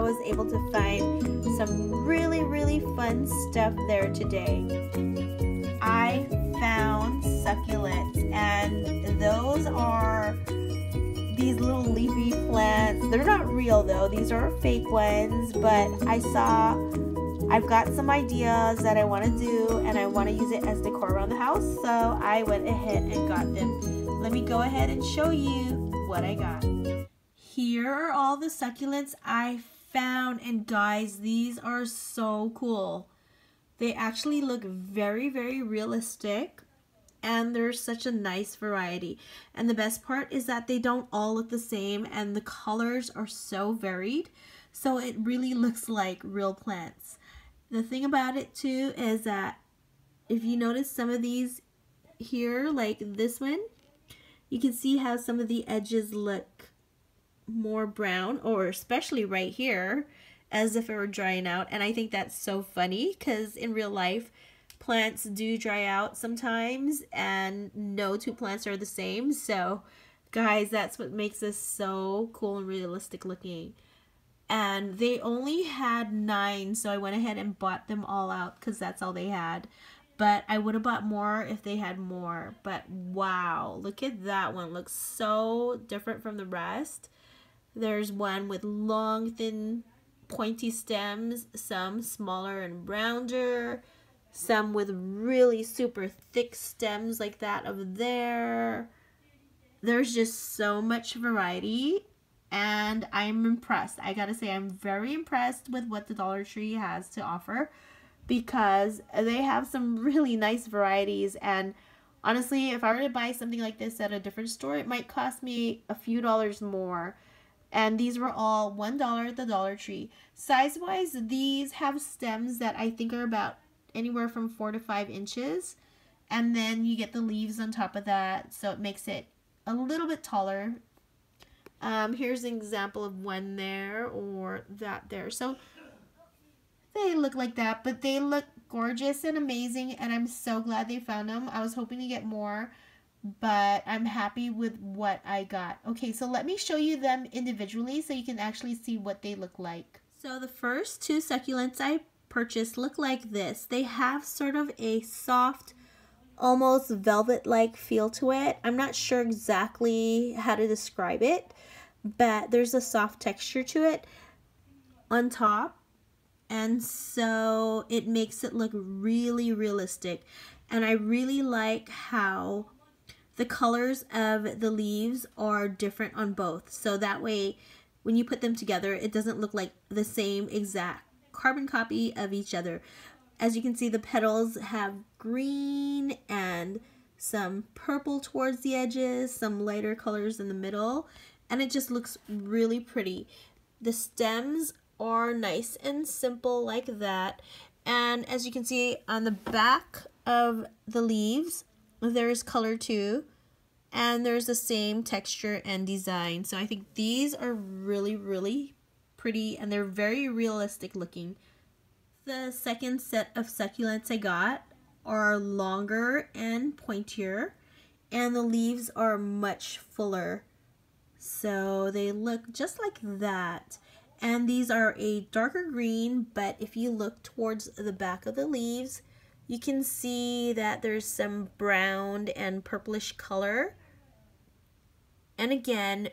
was able to find some really fun stuff there today. I found succulents, and those are these little leafy plants. They're not real though, these are fake ones, but I've got some ideas that I want to do, and I want to use it as decor around the house, so I went ahead and got them. Let me go ahead and show you what I got. Here are all the succulents I found, and guys, these are so cool. They actually look very realistic, and there's such a nice variety. And the best part is that they don't all look the same, and the colors are so varied, so it really looks like real plants. The thing about it too is that if you notice some of these here, like this one, you can see how some of the edges look more brown, or especially right here, as if it were drying out. And I think that's so funny because in real life plants do dry out sometimes, and no two plants are the same. So guys, that's what makes this so cool and realistic looking. And they only had 9, so I went ahead and bought them all out because that's all they had. But I would have bought more if they had more. But wow, look at that one. Looks so different from the rest. There's one with long, thin, pointy stems, some smaller and rounder, some with really super thick stems like that over there. There's just so much variety, and I'm impressed. I gotta say, I'm very impressed with what the Dollar Tree has to offer, because they have some really nice varieties. And honestly, if I were to buy something like this at a different store, it might cost me a few dollars more. And these were all $1 at the Dollar Tree. Size wise, these have stems that I think are about anywhere from 4 to 5 inches, and then you get the leaves on top of that, so it makes it a little bit taller. Here's an example of one there, or that there. So they look like that, but they look gorgeous and amazing, and I'm so glad they found them. I was hoping to get more, but I'm happy with what I got. Okay, so let me show you them individually so you can actually see what they look like. So the first 2 succulents I purchased look like this. They have sort of a soft, almost velvet-like feel to it. I'm not sure exactly how to describe it, but there's a soft texture to it on top, and so it makes it look really realistic. And I really like how the colors of the leaves are different on both, so that way when you put them together, it doesn't look like the same exact carbon copy of each other. As you can see, the petals have green and some purple towards the edges, some lighter colors in the middle, and it just looks really pretty. The stems are nice and simple like that, and as you can see on the back of the leaves, there's color too, and there's the same texture and design. So I think these are really pretty, and they're very realistic looking. The second set of succulents I got are longer and pointier, and the leaves are much fuller. So they look just like that. And these are a darker green, but if you look towards the back of the leaves, you can see that there's some brown and purplish color. And again,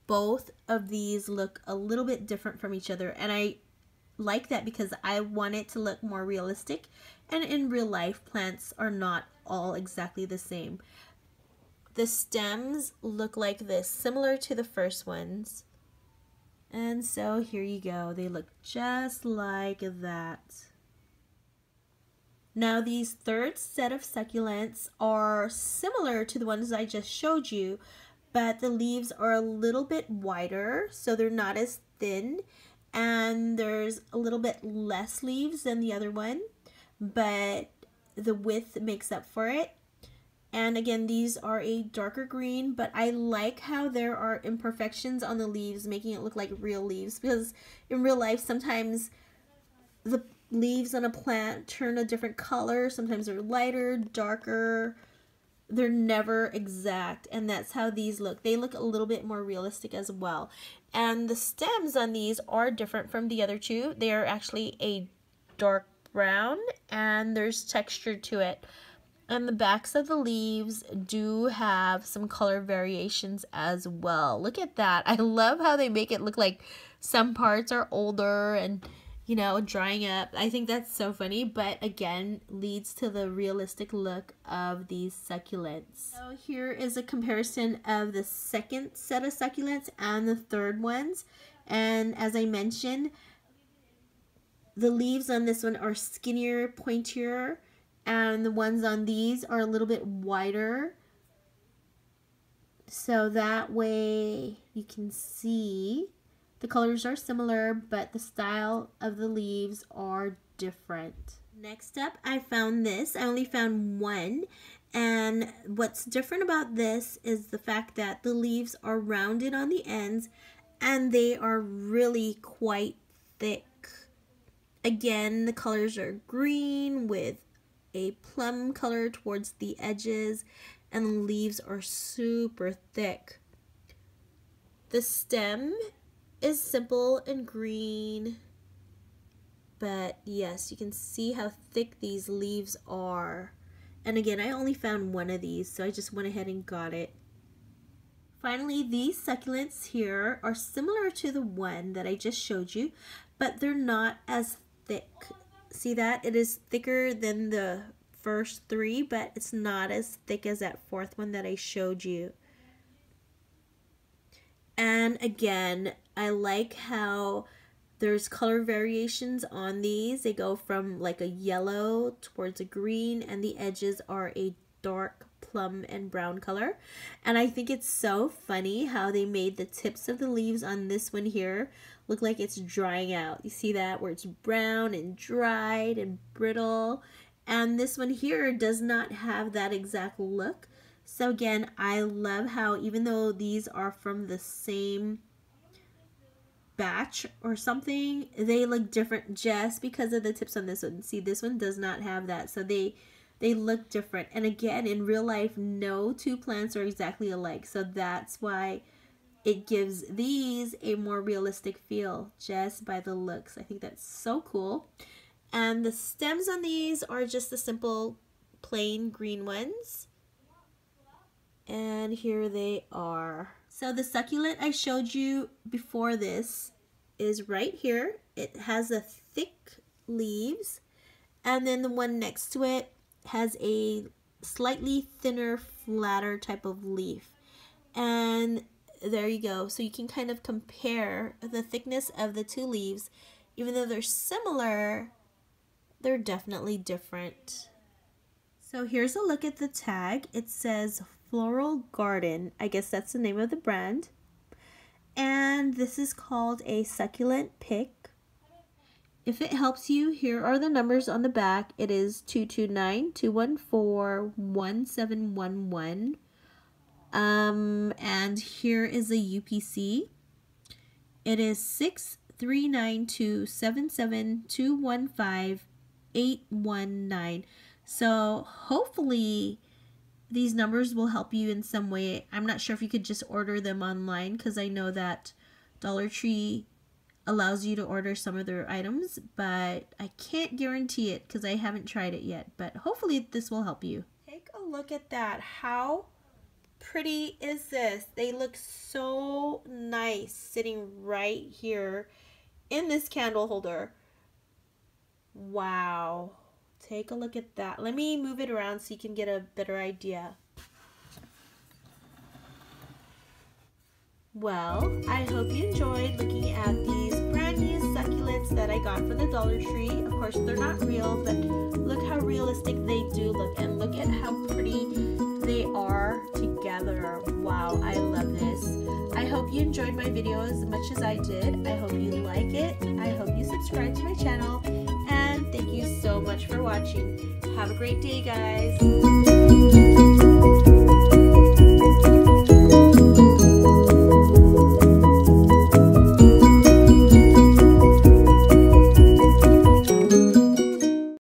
both of these look a little bit different from each other, and I like that because I want it to look more realistic, and in real life plants are not all exactly the same. The stems look like this, similar to the first ones, and so here you go, they look just like that. Now these third set of succulents are similar to the ones I just showed you, but the leaves are a little bit wider, so they're not as thin, and there's a little bit less leaves than the other one, but the width makes up for it. And again, these are a darker green, but I like how there are imperfections on the leaves, making it look like real leaves, because in real life sometimes the leaves on a plant turn a different color. Sometimes they're lighter, darker, they're never exact, and that's how these look. They look a little bit more realistic as well. And the stems on these are different from the other two. They are actually a dark brown and there's texture to it. And the backs of the leaves do have some color variations as well. Look at that. I love how they make it look like some parts are older and, you know, drying up. I think that's so funny, but again, leads to the realistic look of these succulents. So here is a comparison of the second set of succulents and the third ones. And as I mentioned, the leaves on this one are skinnier, pointier, and the ones on these are a little bit wider. So that way you can see the colors are similar, but the style of the leaves are different. Next up, I found this. I only found one. And what's different about this is the fact that the leaves are rounded on the ends and they are really quite thick. Again, the colors are green with a plum color towards the edges, and the leaves are super thick. The stem is simple and green, but yes, you can see how thick these leaves are. And again, I only found one of these, so I just went ahead and got it. Finally, these succulents here are similar to the one that I just showed you, but they're not as thick. See that? It is thicker than the first three, but it's not as thick as that fourth one that I showed you. And again, I like how there's color variations on these. They go from like a yellow towards a green, and the edges are a dark plum and brown color. And I think it's so funny how they made the tips of the leaves on this one here look like it's drying out. You see that, where it's brown and dried and brittle, and this one here does not have that exact look. So again, I love how even though these are from the same batch or something, they look different just because of the tips on this one. See, this one does not have that, so they look different. And again, in real life, no two plants are exactly alike, so that's why it gives these a more realistic feel just by the looks. I think that's so cool. And the stems on these are just the simple plain green ones. And here they are. So the succulent I showed you before this is right here. It has a thick leaves, and then the one next to it has a slightly thinner, flatter type of leaf. And there you go. So you can kind of compare the thickness of the two leaves. Even though they're similar, they're definitely different. So here's a look at the tag. It says Floral Garden. I guess that's the name of the brand. And this is called a succulent pick. If it helps you, here are the numbers on the back. It is 229-214-1711. And here is a UPC. It is 639277215819. So hopefully these numbers will help you in some way. I'm not sure if you could just order them online, because I know that Dollar Tree allows you to order some of their items, but I can't guarantee it because I haven't tried it yet. But hopefully this will help you. Take a look at that. How pretty is this? They look so nice sitting right here in this candle holder. Wow. Take a look at that. Let me move it around so you can get a better idea. Well, I hope you enjoyed looking at these brand new succulents that I got from the Dollar Tree. Of course, they're not real, but look how realistic they do look, and look at how pretty they are together. Wow, I love this. I hope you enjoyed my video as much as I did. I hope you like it. I hope you subscribe to my channel, and thank you so much for watching. Have a great day, guys.